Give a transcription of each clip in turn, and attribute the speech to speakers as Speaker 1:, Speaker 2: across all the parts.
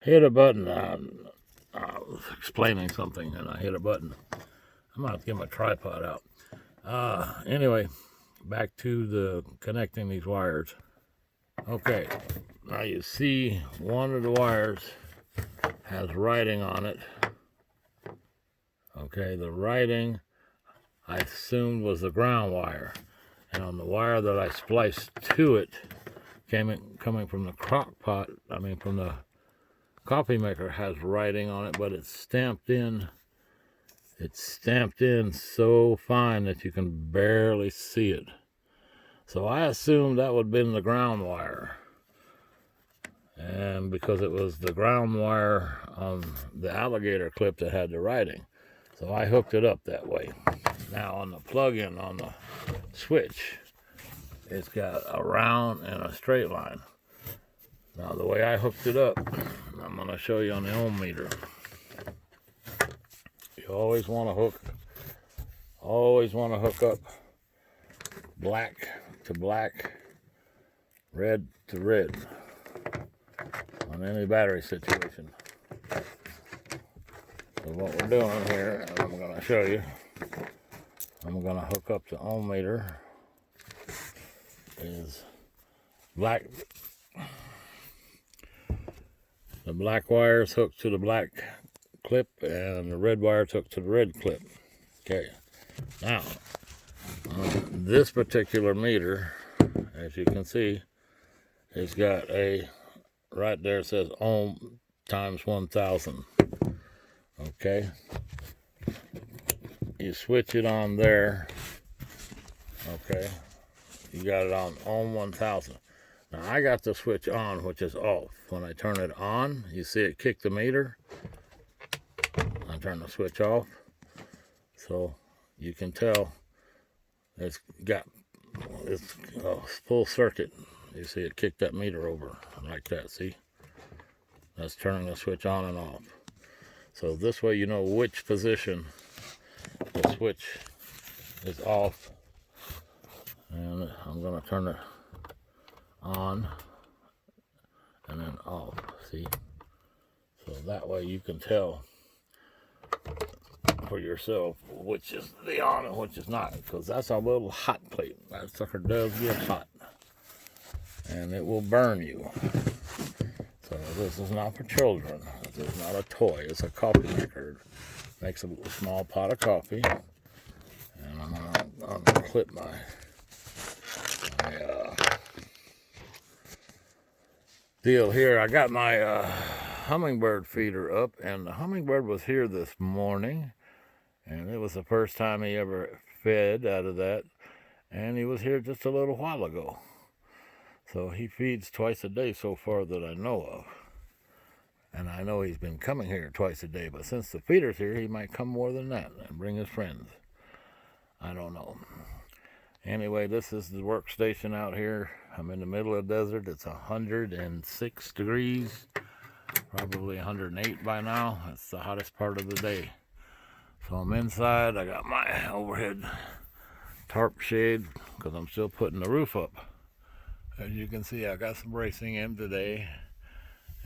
Speaker 1: hit a button. I was explaining something and I hit a button. I'm going to get my tripod out. Anyway, back to the connecting these wires. Okay, now you see one of the wires has writing on it. Okay, the writing I assumed was the ground wire. And on the wire that I spliced to it, coming from the crock pot, from the coffee maker, has writing on it, but it's stamped in. It's stamped in so fine that you can barely see it. So I assumed that would have been the ground wire. And because it was the ground wire on the alligator clip that had the writing. So I hooked it up that way. Now on the plug-in on the switch, it's got a round and a straight line. Now the way I hooked it up, I'm going to show you on the ohm meter. You always want to hook up black to black, red to red on any battery situation. So what we're doing here, and I'm going to show you, I'm going to hook up the ohm meter, is black. The black wire is hooked to the black clip and the red wire is hooked to the red clip. Okay, now on this particular meter, as you can see, it's got a, right there it says ohm times 1000. Okay, you switch it on there. Okay, you got it on ohm 1000. Now I got the switch on, which is off. When I turn it on, you see it kick the meter. I turn the switch off, so you can tell it's full circuit. You see it kick that meter over like that. See, that's turning the switch on and off. So this way you know which position the switch is off. And I'm going to turn it on and then off. See, so that way you can tell for yourself which is the on and which is not, because that's a little hot plate. That sucker does get hot and it will burn you. So this is not for children. This is not a toy. It's a coffee maker. It makes a small pot of coffee. And I'm gonna clip my deal here. I got my hummingbird feeder up, and the hummingbird was here this morning, and it was the first time he ever fed out of that, and he was here just a little while ago. So he feeds twice a day so far that I know of. And I know he's been coming here twice a day, but since the feeder's here, he might come more than that and bring his friends. I don't know. Anyway, this is the workstation out here. I'm in the middle of the desert. It's 106 degrees, probably 108 by now. It's the hottest part of the day. So I'm inside. I got my overhead tarp shade because I'm still putting the roof up. As you can see, I got some bracing in today.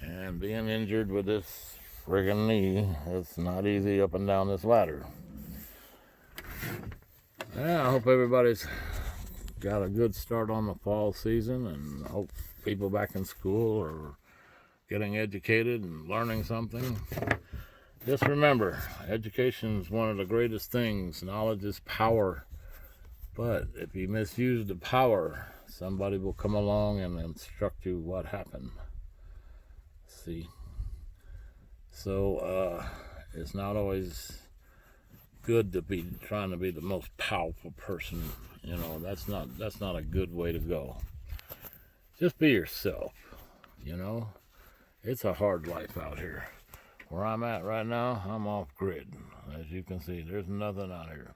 Speaker 1: And being injured with this friggin' knee, it's not easy up and down this ladder. Yeah, I hope everybody's got a good start on the fall season, and I hope people back in school are getting educated and learning something. Just remember, education is one of the greatest things. Knowledge is power. But if you misuse the power, somebody will come along and instruct you what happened. See, so it's not always good to be trying to be the most powerful person. You know, that's not a good way to go. Just be yourself. You know, it's a hard life out here. Where I'm at right now, I'm off grid. As you can see, there's nothing out here.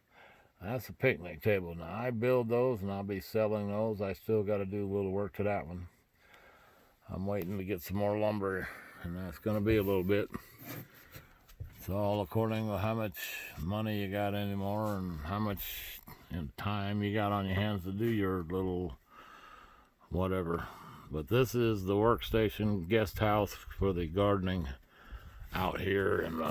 Speaker 1: That's a picnic table. Now I build those and I'll be selling those. I still got to do a little work to that one. I'm waiting to get some more lumber, and that's going to be a little bit. It's all according to how much money you got anymore and how much time you got on your hands to do your little whatever But this is the workstation guest house for the gardening out here, and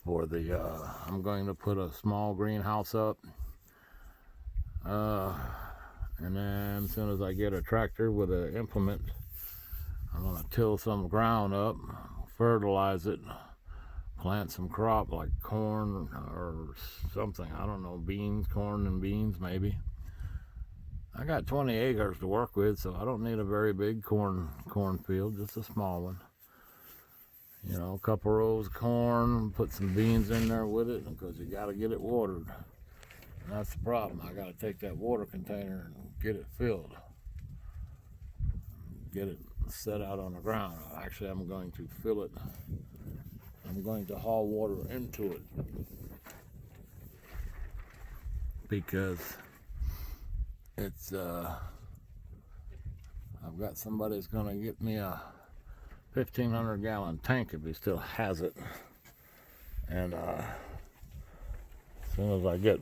Speaker 1: I'm going to put a small greenhouse up, and then as soon as I get a tractor with an implement, I'm going to till some ground up, fertilize it, plant some crop like corn or something. I don't know, beans, corn and beans maybe. I got 20 acres to work with, so I don't need a very big cornfield, just a small one. You know, a couple rows of corn, put some beans in there with it, because you got to get it watered. And that's the problem. I got to take that water container and get it filled. Get it set out on the ground. Actually, I'm going to fill it. I'm going to haul water into it, because it's I've got somebody that's going to get me a 1,500 gallon tank if he still has it. And as soon as I get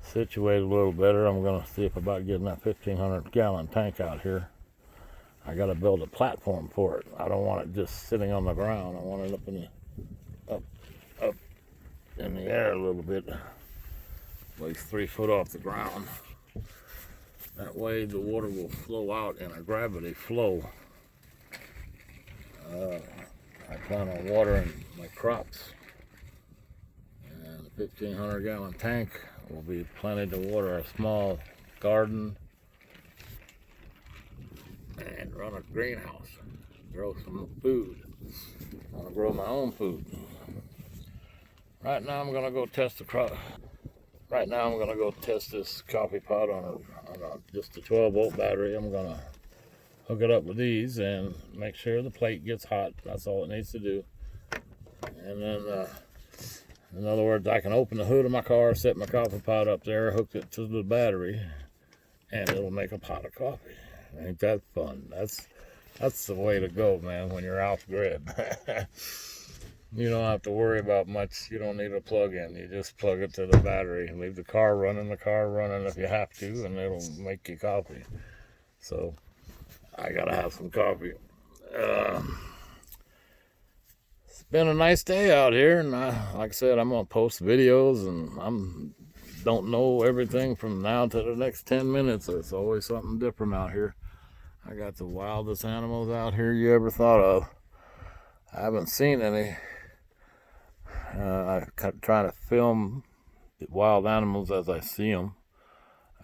Speaker 1: situated a little better, I'm going to see if about getting that 1,500 gallon tank out here. I got to build a platform for it. I don't want it just sitting on the ground. I want it up in the air a little bit, at least 3 foot off the ground. That way the water will flow out in a gravity flow. I plan on watering my crops, and the 1,500 gallon tank will be plenty to water a small garden and run a greenhouse, grow some food. I want to grow my own food. Right now I'm going to go test the crop. Right now I'm going to go test this coffee pot on just a 12-volt battery. I'm going to hook it up with these and make sure the plate gets hot. That's all it needs to do. And then, in other words, I can open the hood of my car, set my coffee pot up there, hook it to the battery, and it'll make a pot of coffee. Ain't that fun? That's the way to go, man, when you're off grid. You don't have to worry about much. You don't need a plug-in. You just plug it to the battery and leave the car running if you have to, and it'll make you coffee. So I gotta have some coffee. It's been a nice day out here, and like I said, I'm gonna post videos, and don't know everything from now to the next 10 minutes. It's always something different out here. I got the wildest animals out here you ever thought of. I haven't seen any. I try to film the wild animals as I see them.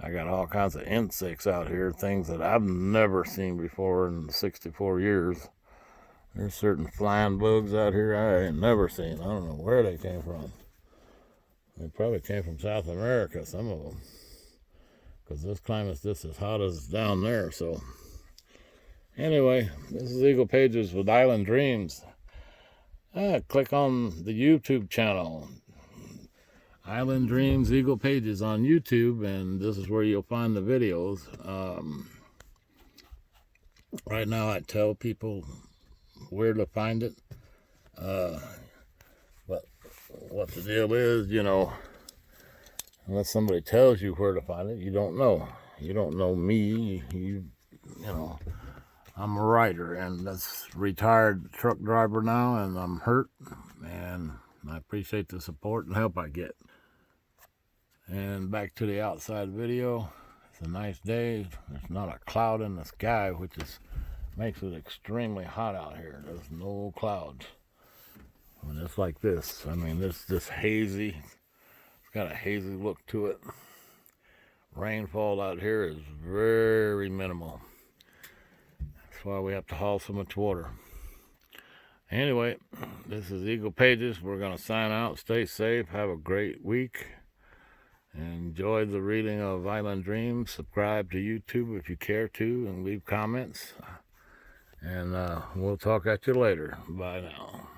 Speaker 1: I got all kinds of insects out here, things that I've never seen before in 64 years. There's certain flying bugs out here I ain't never seen. I don't know where they came from. They probably came from South America, some of them, because this climate's just as hot as down there. So anyway, this is Eagle Pages with Island Dreams. Click on the YouTube channel, Island Dreams Eagle Pages on YouTube, and this is where you'll find the videos. Right now I tell people where to find it, but what the deal is, you know, unless somebody tells you where to find it, you don't know. You don't know me. You know, I'm a writer, and that's retired truck driver now, and I'm hurt, and I appreciate the support and help I get. And back to the outside video. It's a nice day. There's not a cloud in the sky, which makes it extremely hot out here. There's no clouds. When it's like this, I mean, it's just hazy. It's got a hazy look to it. Rainfall out here is very minimal. That's why we have to haul so much water. Anyway, this is Eagle Pages. We're going to sign out. Stay safe. Have a great week. Enjoy the reading of Island Dreams. Subscribe to YouTube if you care to, and leave comments. And we'll talk at you later. Bye now.